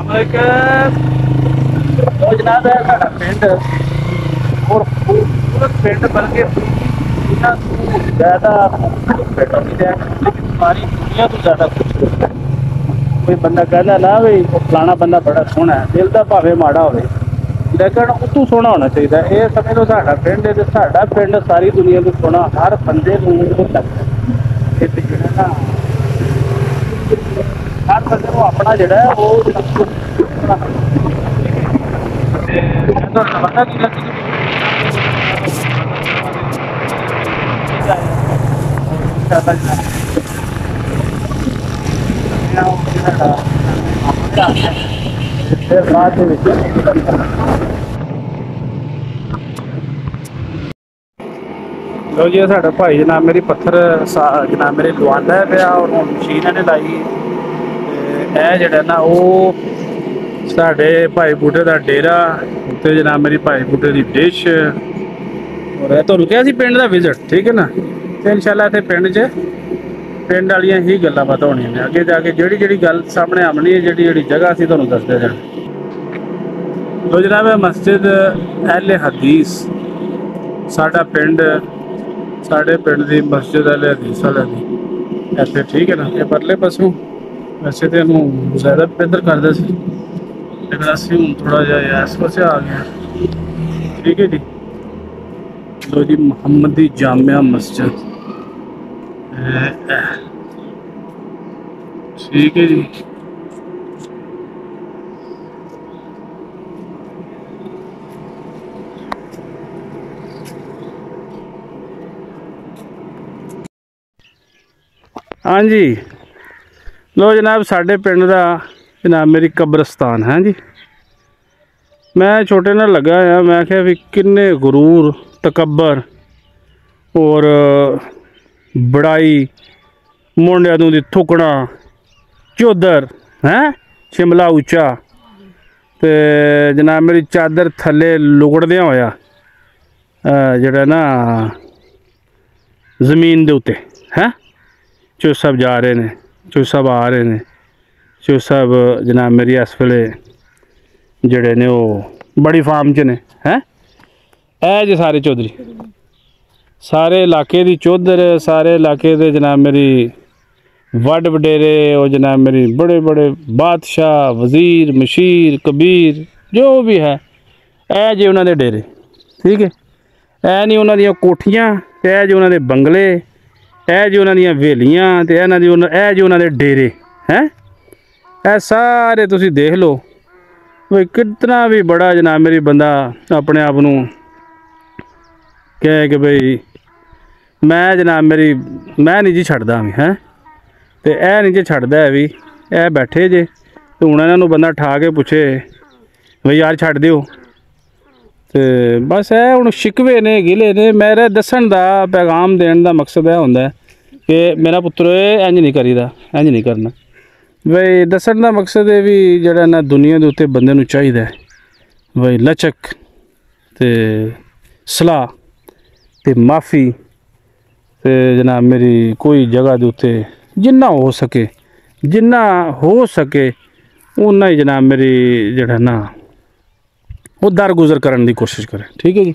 वो जनाब है साडा पिंड और खूबसूरत पिंड बल्कि दुनिया तो ज़्यादा खूबसूरत पिंड है, लेकिन सारी दुनिया तो ज़्यादा खूबसूरत है। कोई बंदा कहता ना भी फलाना बंदा बड़ा सोहना है, दिल का भावें माड़ा हो, लेकिन उतों सोहना होना चाहिए। ये समझ लो साडा पिंड है, साडा पिंड सारी दुनिया को सोहना हर बंदे को लगता है। जो ना हर बंदे को अपना जोड़ा है वो पता की लगी लो जी साढ़ा भाई जनाब मेरी पत्थर जनाब मेरे लवांदा है पाया और मशीन ने लाई जड़ा ना वो साढ़े भाई बूटे का डेरा उत्ते जनाब मेरी भाई बूटे की डिश और तुहानू कहा सी पिंड का विजिट ठीक है ना। तो इंशाल्लाह इत्थे पिंड च पिंड वालियां ही गल्लां बातां होणियां ने, अगे जाके जिहड़ी जिहड़ी गल सामने आमनी है, जिहड़ी जिहड़ी जगह असीं तुहानू दसदे जाणे। तो जनाब मस्जिद अहले हदीस साडा पिंड, साढ़े पिंड की मस्जिद अहले हदीस वाले दी इत्थे ठीक है ना। ये परले पासों वैसे तो इन्हूं ज़्यादा बेहतर करदे सी, लेकिन असीं हुण थोड़ा जिहा इस पासे आ गए ठीक है जी। लो जी मुहम्मदी जामिया मस्जिद ठीक है जी। हाँ जी लो जनाब साढ़े पिंड का जनाब मेरी कब्रस्तान है जी। मैं छोटे नाल लगा आया, मैं क्या भी किन्ने गुरूर तकबर और बड़ाई मुंडिया दी थुकना चौधर हैं शिमला उच्चा ते जनाब मेरी चादर थले लुगड़दिया होया जड़ा ना जमीन दे उत्ते हैं चो सब जा रहे ने, चो सब आ रहे ने, चो सब जनाब मेरी इस वेले जड़े ने वो बड़ी फार्म च ने हैं ऐ जे सारे चौधरी सारे इलाके दी चौधर, सारे इलाके दे जनाब मेरी वड वडेरे और जनाब मेरी बड़े बड़े बादशाह वज़ीर मशीर कबीर जो भी है ऐ जे उन्होंने डेरे ठीक है। ऐ नहीं उन्होंने कोठियाँ, ऐ जे उन्होंने बंगले, ऐ जे उन्होंने हवेलियाँ, तो ऐ जे उन्होंने डेरे हैं ऐ सारे तुसी देख लो भाई कितना भी बड़ा जनाब मेरी बंदा अपने आप नूं कहे कि भाई मैं जनाब मेरी मैं नहीं जी छड्डदा हैं तो ऐ नहीं जी छड्डदा है भी ऐ बैठे जे तो हुण इन्हां नूं बंदा ठा के पूछे भाई यार छड्ड दिओ तो बस ऐ हुण शिकवे ने गिले ने। मेरे दस्सण दा पैगाम देण दा मकसद यह हुंदा है कि मेरा पुत्तर इंज नहीं करीदा इंज नहीं करना भाई। दस्सण दा मकसद है भी जड़ा ना दुनिया दे उत्ते बंदे नूं चाहिदा है भाई लचक ते सलाह ते माफ़ी ते जनाब मेरी कोई जगह दे उत्ते जिन्ना हो सके उन्ना ही जनाब मेरी जड़ा ना वो दरगुजर करने की कोशिश करें ठीक है जी।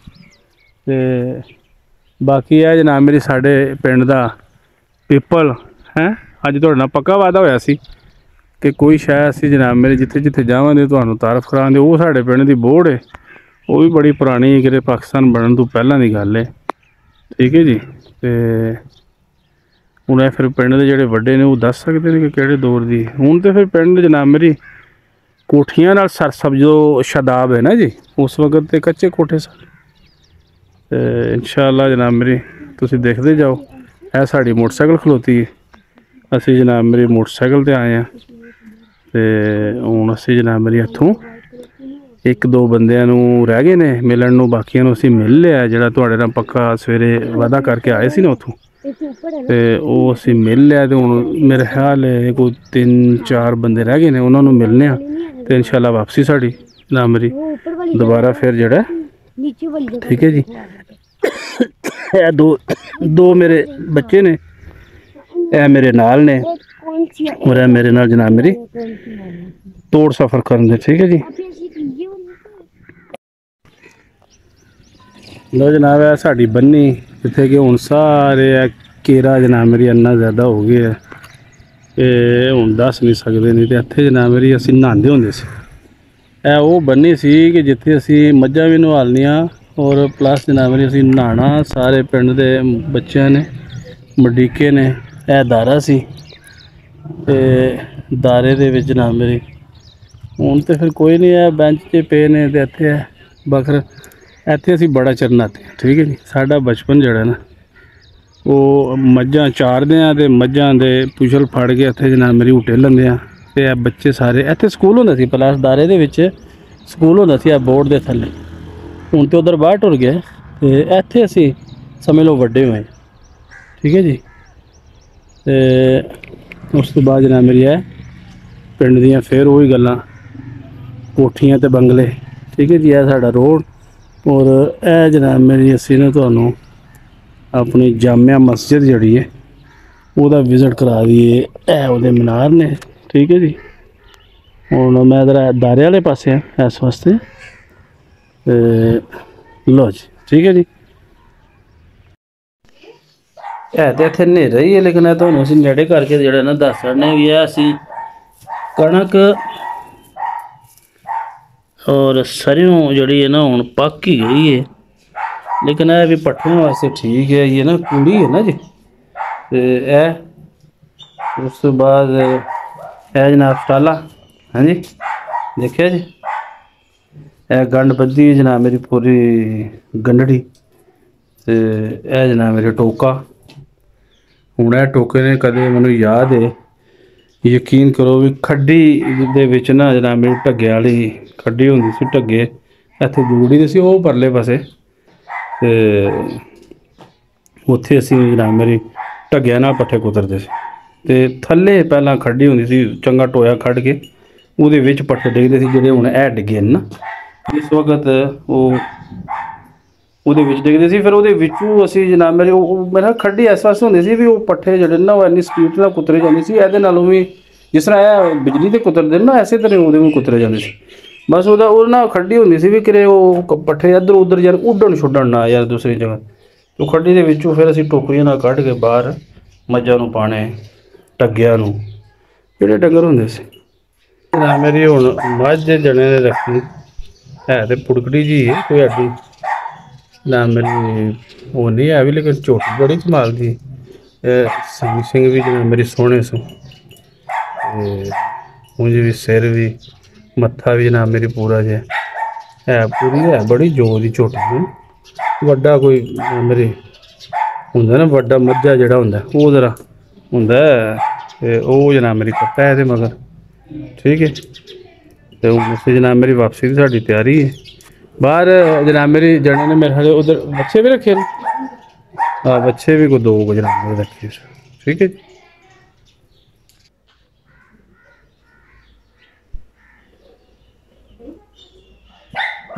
ते बाकी है जनाब मेरी साढ़े पिंड दा पीपल हैं अज तुहाडे नाल पक्का वादा होया सी कि कोई शायद असी जनाब मेरे जिथे जिथे जावांगे तुहानूं तारफ करांगे। वो साढ़े पिंड की बोर्ड है वो भी बड़ी पुरानी कि पाकिस्तान बनने तो पहलां की गल है ठीक है जी। तो हुण फिर पिंड के जोड़े वड्डे ने वो दस सकते हैं कि किहड़े दौर की। हुण तो फिर पिंड जनाब मेरी कोठियां नाल सरसब जो शादाब है ना जी, उस वक्त तो कच्चे कोठे सन। तो इंशाअल्लाह जनाब मेरी तुसीं देखते जाओ ऐ साड़ी मोटरसाइकिल खलोती है, असी जनाब मेरी मोटरसाइकिल ते आए हैं। तो हुण असी जनाब मेरी इत्थों एक दो बंदियां नूं रह गए ने मिलण नूं, बाकियां नूं असीं मिल लिया जिहड़ा तुहाडे नाल पक्का सवेरे वादा करके आए सी ना उत्थों, तो वो असीं मिल लिया। तो हुण मेरे ख्याल है कोई 3-4 बंदे रह गए ने, उन्हां नूं मिलने आ तो इंशाअल्लाह वापसी साड़ी जनाब मेरी दोबारा फिर जड़ा ठीक है जी। ए दो मेरे बच्चे ने, ए मेरे नाल ने और ए मेरे नाल जनाब मेरी ਤੋੜ ਸਫ਼ਰ ਕਰਨ ਦੇ। ਠੀਕ ਹੈ ਜੀ। ਲੋ ਜਨਾਬ ਹੈ ਸਾਡੀ ਬੰਨੀ ਜਿੱਥੇ ਕਿ ਹੁਣ ਸਾਰੇ ਆ ਕੇਰਾ ਜਨਾਬ ਮੇਰੀ ਇੰਨਾ ਜ਼ਿਆਦਾ ਹੋ ਗਿਆ ਕਿ ਹੁਣ ਦੱਸ ਨਹੀਂ ਸਕਦੇ। ਨਹੀਂ ਤੇ ਇੱਥੇ ਜਨਾਬ ਮੇਰੀ ਅਸੀਂ ਨਹਾਉਂਦੇ ਹੁੰਦੇ ਸੀ। ਇਹ ਉਹ ਬੰਨੀ ਸੀ ਕਿ ਜਿੱਥੇ ਅਸੀਂ ਮੱਝਾਂ ਵੀ ਨਵਾਲਣੀਆਂ ਔਰ ਪਲੱਸ ਜਨਾਬ ਮੇਰੀ ਅਸੀਂ ਨਹਾਉਣਾ। ਸਾਰੇ ਪਿੰਡ ਦੇ ਬੱਚਿਆਂ ਨੇ ਮਡੀਕੇ ਨੇ। ਇਹ ਦਾਰਾ ਸੀ ਤੇ ਦਾਰੇ ਦੇ ਵਿੱਚ ਜਨਾਬ ਮੇਰੀ ਹੁਣ ਤੇ ਫਿਰ ਕੋਈ ਨਹੀਂ ਹੈ ਬੈਂਚ 'ਤੇ ਪਏ ਨੇ ਤੇ ਇੱਥੇ ਹੈ ਬਖਰ। ਇੱਥੇ ਅਸੀਂ ਬੜਾ ਚਿਰ ਨਹਾਤੇ। ਠੀਕ ਹੈ ਜੀ। ਸਾਡਾ ਬਚਪਨ ਜਿਹੜਾ ਨਾ ਉਹ ਮੱਝਾਂ ਚਾਰਦੇ ਹਾਂ ਅਤੇ ਮੱਝਾਂ ਦੇ ਪੁਛਲ ਫੜ ਕੇ ਇੱਥੇ ਜਨਾਬ ਮੇਰੀ ਝੂਟੇ ਲੈਂਦੇ ਹਾਂ। ਅਤੇ ਇਹ ਬੱਚੇ ਸਾਰੇ ਇੱਥੇ ਸਕੂਲ ਹੁੰਦਾ ਸੀ ਪਲਾਸ ਦਾਰੇ ਦੇ ਵਿੱਚ ਸਕੂਲ ਹੁੰਦਾ ਸੀ। ਇਹ ਬੋਰਡ ਦੇ ਥੱਲੇ ਹੁਣ ਤਾਂ ਉੱਧਰ ਬਾਹਰ ਟੁਰ ਗਿਆ ਅਤੇ ਇੱਥੇ ਅਸੀਂ ਸਮਝ ਲਓ ਵੱਡੇ ਹੋਏ। ਠੀਕ ਹੈ ਜੀ। ਅਤੇ ਉਸ ਤੋਂ ਬਾਅਦ ਜਨਾਬ ਮੇਰੀ ਹੈ ਪਿੰਡ ਦੀਆਂ ਫਿਰ ਉਹੀ ਗੱਲਾਂ ਕੋਠੀਆਂ ਅਤੇ ਬੰਗਲੇ। ਠੀਕ ਹੈ ਜੀ। ਇਹ ਸਾਡਾ ਰੋਡ ਔਰ ਇਹ ਜਨਾਬ ਮੇਰੀ ਅਸੀਂ ਨਾ ਤੁਹਾਨੂੰ ਆਪਣੀ ਜਾਮਿਆ ਮਸਜਿਦ ਜਿਹੜੀ ਹੈ ਉਹਦਾ ਵਿਜ਼ਿਟ ਕਰਾ ਦਈਏ। ਇਹ ਉਹਦੇ ਮੀਨਾਰ ਨੇ। ਠੀਕ ਹੈ ਜੀ। ਹੁਣ ਮੈਂ ਇੱਧਰ ਦਾਰੇ ਵਾਲੇ ਪਾਸੇ ਹਾਂ ਇਸ ਵਾਸਤੇ ਲਓ ਜੀ। ਠੀਕ ਹੈ ਜੀ। ਹੈ ਤਾਂ ਇੱਥੇ ਹਨੇਰਾ ਹੀ ਹੈ ਲੇਕਿਨ ਇਹ ਤੁਹਾਨੂੰ ਅਸੀਂ ਨੇੜੇ ਕਰਕੇ ਜਿਹੜਾ ਨਾ ਦੱਸ ਸਕਦੇ ਵੀ ਹੈ ਅਸੀਂ ਕਣਕ ਔਰ ਸਰੋਂ ਜਿਹੜੀ ਹੈ ਨਾ ਹੁਣ ਪੱਕ ਹੀ ਗਈ ਹੈ ਲੇਕਿਨ ਇਹ ਵੀ ਪੱਠਿਆਂ ਵਾਸਤੇ ਠੀਕ ਹੈ। ਇਹ ਨਾ ਕੂੜੀ ਹੈ ਨਾ ਜੀ। ਅਤੇ ਇਹ ਉਸ ਤੋਂ ਬਾਅਦ ਇਹ ਜਨਾਬ ਸਟਾਲਾ ਹਾਂਜੀ ਦੇਖਿਆ ਜੀ। ਇਹ ਗੰਢ ਬੱਧੀ ਜਨਾਬ ਮੇਰੀ ਪੂਰੀ ਗੰਢੜੀ। ਅਤੇ ਇਹ ਜਨਾਬ ਮੇਰੇ ਟੋਕਾ। ਹੁਣ ਇਹ ਟੋਕੇ ਨੇ ਕਦੇ ਮੈਨੂੰ ਯਾਦ ਹੈ ਯਕੀਨ ਕਰੋ ਵੀ ਖੱਡੀ ਦੇ ਵਿੱਚ ਨਾ ਜਨਾਬ ਮੇਰੀ ਢੱਗੇ ਵਾਲੀ ਖੱਡੀ ਹੁੰਦੀ ਸੀ। ਢੱਗੇ ਇੱਥੇ ਜੂੜੀ ਦੇ ਸੀ ਉਹ ਪਰਲੇ ਪਾਸੇ ਅਤੇ ਉੱਥੇ ਅਸੀਂ ਜਨਾਬ ਮੇਰੀ ਢੱਗਿਆਂ ਨਾਲ ਪੱਠੇ ਕੁਤਰਦੇ ਸੀ। ਅਤੇ ਥੱਲੇ ਪਹਿਲਾਂ ਖੱਡੀ ਹੁੰਦੀ ਸੀ ਚੰਗਾ ਟੋਇਆ ਖੱਡ ਕੇ ਉਹਦੇ ਵਿੱਚ ਪੱਠੇ ਡਿੱਗਦੇ ਸੀ ਜਿਹੜੇ ਹੁਣ ਇਹ ਡਿੱਗੇ ਨੇ ਨਾ ਇਸ ਵਕਤ ਉਹ ਉਹਦੇ ਵਿੱਚ ਡਿੱਗਦੇ ਸੀ। ਫਿਰ ਉਹਦੇ ਵਿੱਚੋਂ ਅਸੀਂ ਜਨਾਬ ਮੇਰੇ ਉਹ ਮੇਰਾ ਖੱਡੀ ਇਸ ਵਾਸਤੇ ਹੁੰਦੀ ਸੀ ਵੀ ਉਹ ਪੱਠੇ ਜਿਹੜੇ ਨਾ ਉਹ ਇੰਨੀ ਸਪੀਡ ਨਾਲ ਕੁਤਰੇ ਜਾਂਦੇ ਸੀ। ਇਹਦੇ ਨਾਲੋਂ ਵੀ ਜਿਸ ਤਰ੍ਹਾਂ ਇਹ ਬਿਜਲੀ ਦੇ ਕੁਤਰਦੇ ਨੇ ਨਾ ਐਸੇ ਤਰ੍ਹਾਂ ਉਹਦੇ ਵੀ ਕੁਤਰੇ ਜਾਂਦੇ ਸੀ। ਬਸ ਉਹਦੇ ਨਾਲ ਖੱਡੀ ਹੁੰਦੀ ਸੀ ਵੀ ਕਿਤੇ ਉਹ ਪੱਠੇ ਇੱਧਰ ਉੱਧਰ ਯਾਰ ਉੱਡਣ ਛੁੱਡਣ ਨਾ ਯਾਰ ਦੂਸਰੀ ਜਗ੍ਹਾ। ਉਹ ਖੱਡੀ ਦੇ ਵਿੱਚੋਂ ਫਿਰ ਅਸੀਂ ਟੋਕਰੀਆਂ ਨਾਲ ਕੱਢ ਕੇ ਬਾਹਰ ਮੱਝਾਂ ਨੂੰ ਪਾਣੇ ਢੱਗਿਆਂ ਨੂੰ ਜਿਹੜੇ ਡੰਗਰ ਹੁੰਦੇ ਸੀ। ਮੇਰੀ ਹੁਣ ਮੱਝ ਜਣੇ ਨੇ ਰੱਖੀ ਹੈ ਤੇ ਪੁੜਕੜੀ ਜੀ ਹੈ ਕੋਈ ਐਡੀ ਨਾ ਮੇਰੀ ਉਹ ਨਹੀਂ ਹੈ ਵੀ ਲੇਕਿਨ ਝੋਟੀ ਬੜੀ ਕਮਾਲ ਦੀ। ਸਿੰਘ ਵੀ ਜਿਵੇਂ ਮੇਰੀ ਸੋਹਣੇ ਸੀ ਅਤੇ ਉਂਝ ਵੀ ਸਿਰ ਵੀ ਮੱਥਾ ਵੀ ਜਨਾਬ ਮੇਰੀ ਪੂਰਾ ਜਿਹਾ ਹੈ ਪੂਰੀ ਹੈ ਬੜੀ ਜ਼ੋਰ ਦੀ ਝੋਟੀ ਹੈ। ਵੱਡਾ ਕੋਈ ਮੇਰੀ ਹੁੰਦਾ ਨਾ ਵੱਡਾ ਮੱਝਾ ਜਿਹੜਾ ਹੁੰਦਾ ਉਹ ਜ਼ਰਾ ਹੁੰਦਾ ਅਤੇ ਉਹ ਜਨਾਬ ਮੇਰੀ ਕੱਟਾ ਇਹਦੇ ਮਗਰ। ਠੀਕ ਹੈ। ਅਤੇ ਹੁਣ ਅਸੀਂ ਜਨਾਬ ਮੇਰੀ ਵਾਪਸੀ ਦੀ ਸਾਡੀ ਤਿਆਰੀ ਹੈ। ਬਾਹਰ ਜਨਾਬ ਮੇਰੀ ਜਣੇ ਨੇ ਮੇਰੇ ਹਾਲੇ ਉੱਧਰ ਬੱਚੇ ਵੀ ਰੱਖੇ ਨੇ। ਹਾਂ ਬੱਚੇ ਵੀ ਕੋਈ 2 ਜਨਾਬ ਮੇਰੇ ਰੱਖੇ। ਠੀਕ ਹੈ ਜੀ।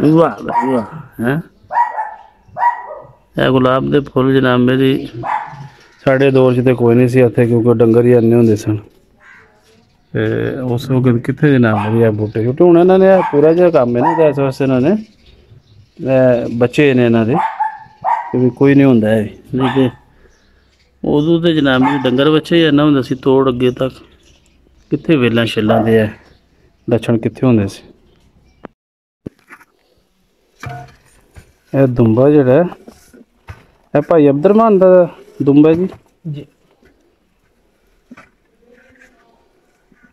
ਵਾਹ ਵਾਹ ਹੈਂ ਇਹ ਗੁਲਾਬ ਦੇ ਫੁੱਲ ਜਨਾਬ ਮੇਰੀ ਸਾਡੇ ਦੌਰ 'ਚ ਤਾਂ ਕੋਈ ਨਹੀਂ ਸੀ ਇੱਥੇ ਕਿਉਂਕਿ ਡੰਗਰ ਹੀ ਇੰਨੇ ਹੁੰਦੇ ਸਨ। ਅਤੇ ਉਸ ਵਕਤ ਕਿੱਥੇ ਜਨਾਬ ਮੇਰੀ ਇਹ ਬੂਟੇ ਛੋਟੇ ਹੁਣ ਇਹਨਾਂ ਨੇ ਪੂਰਾ ਜਿਹਾ ਕੰਮ ਹੈ ਨਾ ਇਸ ਵਾਸਤੇ ਇਹਨਾਂ ਨੇ ਬੱਚੇ ਨੇ ਇਹਨਾਂ ਦੇ ਵੀ ਕੋਈ ਨਹੀਂ ਹੁੰਦਾ ਹੈ ਨਹੀਂ ਕਿ ਉਦੋਂ ਤਾਂ ਜਨਾਬ ਮੇਰੀ ਡੰਗਰ ਬੱਚੇ ਹੀ ਇੰਨਾ ਹੁੰਦਾ ਸੀ ਤੋੜ ਅੱਗੇ ਤੱਕ ਕਿੱਥੇ ਵੇਲਾਂ ਛਿੱਲਾਂ ਦੇ ਹੈ ਲੱਛਣ ਕਿੱਥੇ ਹੁੰਦੇ ਸੀ। ਇਹ ਦੁੰਬਾ ਜਿਹੜਾ ਇਹ ਭਾਈ ਅਬਦੁਰਮਾਨ ਦਾ ਦੁੰਬਾ ਜੀ।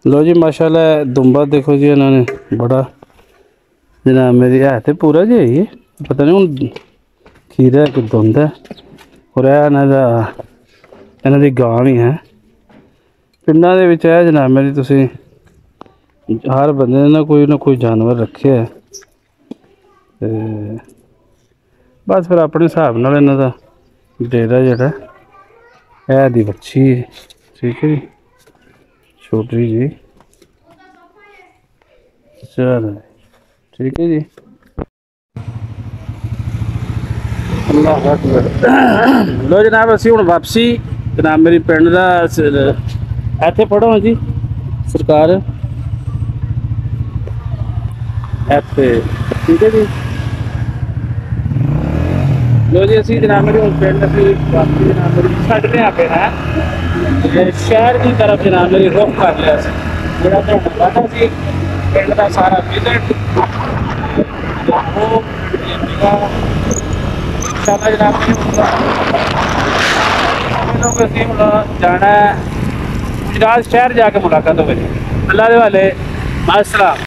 ਲੋ ਜੀ ਮਾਸ਼ਾਅੱਲਾ ਦੁੰਬਾ ਦੇਖੋ ਜੀ ਇਹਨਾਂ ਨੇ ਬੜਾ ਜਨਾਬ ਮੇਰੀ ਹੈ ਤੇ ਪੂਰਾ ਜਿਹਾ ਹੀ ਪਤਾ ਨਹੀਂ ਹੁਣ ਖੀਰਾ ਕਿ ਧੁੰਦ ਹੈ ਔਰ ਇਹ ਇਹਨਾਂ ਦੀ ਗਾਂ ਵੀ ਹੈ। ਪਿੰਡਾਂ ਦੇ ਵਿੱਚ ਹੈ ਜਨਾਬ ਮੇਰੀ ਤੁਸੀਂ ਹਰ ਬੰਦੇ ਨੇ ਨਾ ਕੋਈ ਜਾਨਵਰ ਰੱਖਿਆ ਅਤੇ ਬਸ ਫਿਰ ਆਪਣੇ ਹਿਸਾਬ ਨਾਲ ਇਹਨਾਂ ਦਾ ਡੇਰਾ ਜਿਹੜਾ ਇਹ ਦੀ ਵੱਛੀ ਹੈ। ਠੀਕ ਹੈ ਜੀ ਛੋਟੀ ਜੀ ਚਲੋ ਠੀਕ ਹੈ ਜੀ। ਲੋ ਜਨਾਬ ਅਸੀਂ ਹੁਣ ਵਾਪਸੀ ਜਨਾਬ ਮੇਰੀ ਪਿੰਡ ਦਾ ਇੱਥੇ ਪੜ੍ਹੋ ਜੀ ਸਰਕਾਰ ਇੱਥੇ ਠੀਕ ਹੈ ਜੀ। ਲੋ ਜੀ ਅਸੀਂ ਜਨਾਬ ਮੇਰੇ ਉਸ ਪਿੰਡ ਅਸੀਂ ਵਾਪਸ ਜਨਾਬ ਮੇਰੀ ਛੱਡਦੇ ਆ ਪੈਣਾ ਤੇ ਸ਼ਹਿਰ ਦੀ ਤਰਫ ਜਨਾਬ ਮੇਰੀ ਰੁੱਖ ਕਰ ਲਿਆ ਸੀ। ਜਿਹੜਾ ਤੁਹਾਡਾ ਵਾਦਾ ਸੀ ਪਿੰਡ ਦਾ ਸਾਰਾ ਵਿਜ਼ਿਟ ਉਹ इंशाल्लाह जनाब लोग ਅਸੀਂ ਹੁਣ ਜਾਣਾ गुजरात शहर जाके मुलाकात होगी। अल्लाह के वाले मासलाम।